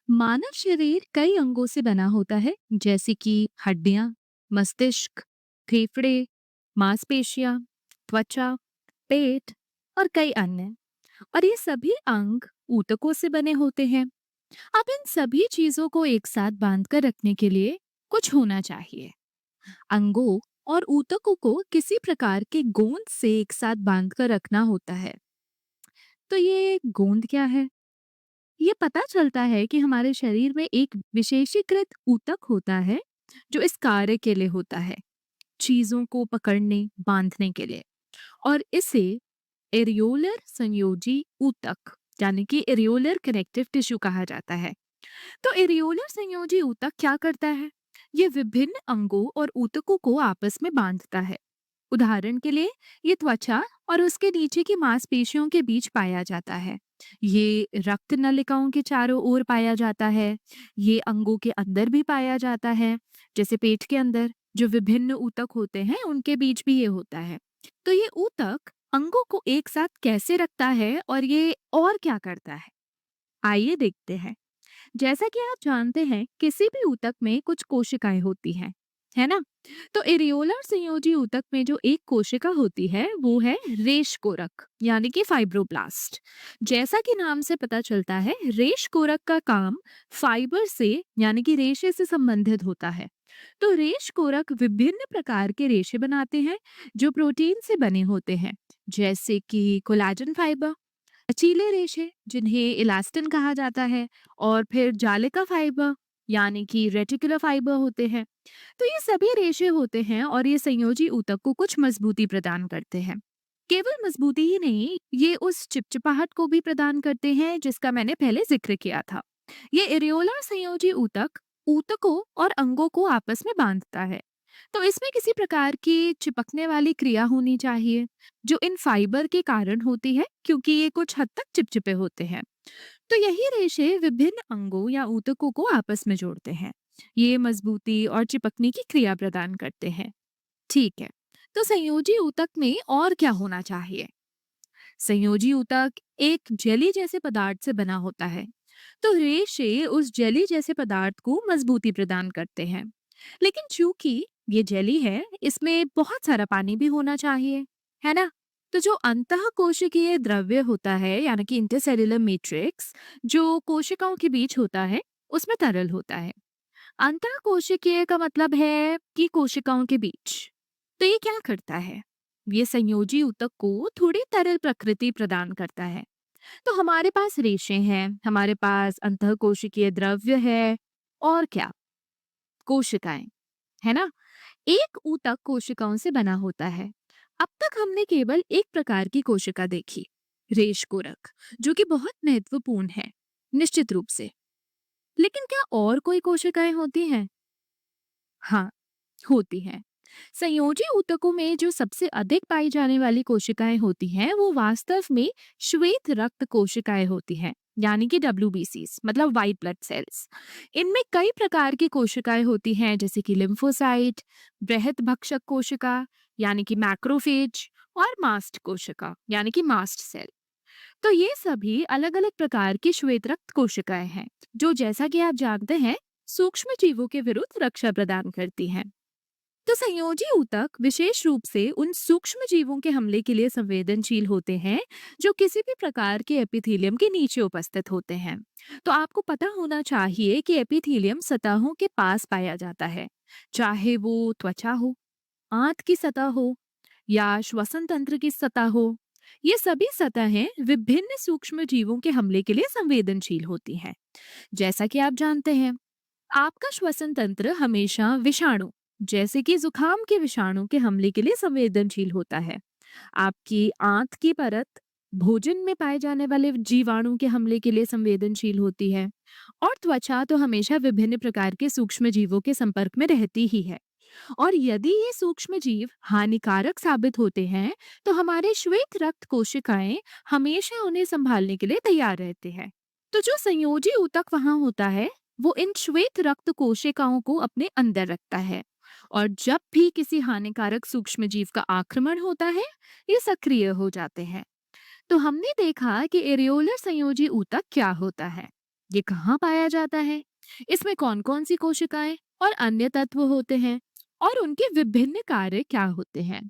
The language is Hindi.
मानव शरीर कई अंगों से बना होता है, जैसे कि हड्डियां, मस्तिष्क, फेफड़े, मांसपेशियां, त्वचा, पेट और कई अन्य। और ये सभी अंग ऊतकों से बने होते हैं। अब इन सभी चीजों को एक साथ बांधकर रखने के लिए कुछ होना चाहिए। अंगों और ऊतकों को किसी प्रकार के गोंद से एक साथ बांधकर रखना होता है। तो ये गोंद क्या है? ये पता चलता है कि हमारे शरीर में एक विशेषीकृत ऊतक होता है जो इस कार्य के लिए होता है, चीजों को पकड़ने बांधने के लिए। और इसे एरियोलर संयोजी ऊतक यानी कि एरियोलर कनेक्टिव टिश्यू कहा जाता है। तो एरियोलर संयोजी ऊतक क्या करता है? ये विभिन्न अंगों और ऊतकों को आपस में बांधता है। उदाहरण के लिए, ये त्वचा और उसके नीचे की मांसपेशियों के बीच पाया जाता है। ये रक्त नलिकाओं के चारों ओर पाया जाता है। ये अंगों के अंदर भी पाया जाता है, जैसे पेट के अंदर जो विभिन्न ऊतक होते हैं उनके बीच भी ये होता है। तो ये ऊतक अंगों को एक साथ कैसे रखता है और ये और क्या करता है, आइए देखते हैं। जैसा कि आप जानते हैं, किसी भी ऊतक में कुछ कोशिकाएं होती हैं, है ना? तो एरियोलर संयोजी ऊतक में जो एक कोशिका होती है वो है रेश कोरक यानी कि फाइब्रोब्लास्ट। जैसा कि नाम से पता चलता है, रेश कोरक का काम फाइबर से यानी कि रेशे से संबंधित होता है। तो रेश कोरक विभिन्न प्रकार के रेशे बनाते हैं जो प्रोटीन से बने होते हैं, जैसे कि कोलाजन फाइबर, लचीले रेशे जिन्हें इलास्टिन कहा जाता है, और फिर जालिका फाइबर यानी कि रेटिकुलर फाइबर होते हैं। तो ये सभी रेशे होते हैं और ये संयोजी ऊतक को कुछ मजबूती प्रदान करते हैं। केवल मजबूती ही नहीं, ये उस चिपचिपाहट को भी प्रदान करते हैं जिसका मैंने पहले जिक्र किया था। ये एरियोलर संयोजी ऊतक ऊतकों और अंगों को आपस में बांधता है। तो इसमें किसी प्रकार की चिपकने वाली क्रिया होनी चाहिए जो इन फाइबर के कारण होती है, क्योंकि ये कुछ हद तक चिपचिपे होते हैं। तो यही रेशे विभिन्न अंगों या ऊतकों को आपस में जोड़ते हैं। ये मजबूती और चिपकने की क्रिया प्रदान करते हैं। ठीक है, तो संयोजी ऊतक में और क्या होना चाहिए? संयोजी ऊतक एक जेली जैसे पदार्थ से बना होता है। तो रेशे उस जेली जैसे पदार्थ को मजबूती प्रदान करते हैं। लेकिन चूंकि ये जेली है, इसमें बहुत सारा पानी भी होना चाहिए, है ना? तो जो अंतः कोशिकीय द्रव्य होता है यानी कि इंटरसेल्युलर मैट्रिक्स, जो कोशिकाओं के बीच होता है, उसमें तरल होता है। अंतः कोशिकीय का मतलब है कि कोशिकाओं के बीच। तो ये क्या करता है? ये संयोजी ऊतक को थोड़ी तरल प्रकृति प्रदान करता है। तो हमारे पास रेशे हैं, हमारे पास अंतःकोशिकीय द्रव्य है, और क्या, कोशिकाएं, है ना? एक ऊतक कोशिकाओं से बना होता है। अब तक हमने केवल एक प्रकार की कोशिका देखी, रेश कोरक, जो कि बहुत महत्वपूर्ण है, निश्चित रूप से। लेकिन क्या और कोई कोशिकाएं होती हैं? हाँ, होती हैं। संयोजी ऊतकों में जो सबसे अधिक पाई जाने वाली कोशिकाएं होती हैं वो वास्तव में श्वेत रक्त कोशिकाएं होती हैं, यानी कि WBCs मतलब वाइट ब्लड सेल्स। इनमें कई प्रकार की कोशिकाएं होती हैं, जैसे कि लिम्फोसाइट, बृहत भक्षक कोशिका यानी कि मैक्रोफेज, और मास्ट कोशिका यानी कि मास्ट सेल। तो ये सभी अलग अलग प्रकार की श्वेत रक्त कोशिकाएं हैं जो, जैसा कि आप जानते हैं, सूक्ष्म जीवों के विरुद्ध रक्षा प्रदान करती हैं। तो संयोजी ऊतक विशेष रूप से उन सूक्ष्म जीवों के हमले के लिए संवेदनशील होते हैं जो किसी भी प्रकार के एपिथेलियम के नीचे उपस्थित होते हैं। तो आपको पता होना चाहिए कि एपिथेलियम सतहों के पास पाया जाता है, चाहे वो त्वचा हो, आंत की सतह हो या श्वसन तंत्र की सतह हो। ये सभी सतहें विभिन्न सूक्ष्म जीवों के हमले के लिए संवेदनशील होती हैं। जैसा कि आप जानते हैं, आपका श्वसन तंत्र हमेशा विषाणु, जैसे कि जुकाम के विषाणु के हमले के लिए संवेदनशील होता है। आपकी आंत की परत भोजन में पाए जाने वाले जीवाणु के हमले के लिए संवेदनशील होती है। और त्वचा तो हमेशा विभिन्न प्रकार के सूक्ष्म जीवों के संपर्क में रहती ही है। और यदि ये सूक्ष्म जीव हानिकारक साबित होते हैं, तो हमारे श्वेत रक्त कोशिकाएं हमेशा उन्हें संभालने के लिए तैयार रहते हैं। तो जो संयोजी ऊतक वहां होता है, वो इन श्वेत रक्त कोशिकाओं को अपने अंदर रखता है। और जब भी किसी हानिकारक सूक्ष्म जीव का आक्रमण होता है, ये सक्रिय हो जाते हैं। तो हमने देखा कि एरियोलर संयोजी ऊतक क्या होता है। ये कहाँ पाया जाता है? इसमें कौन-कौन सी कोशिकाएं और अन्य तत्व होते हैं और उनके विभिन्न कार्य क्या होते हैं?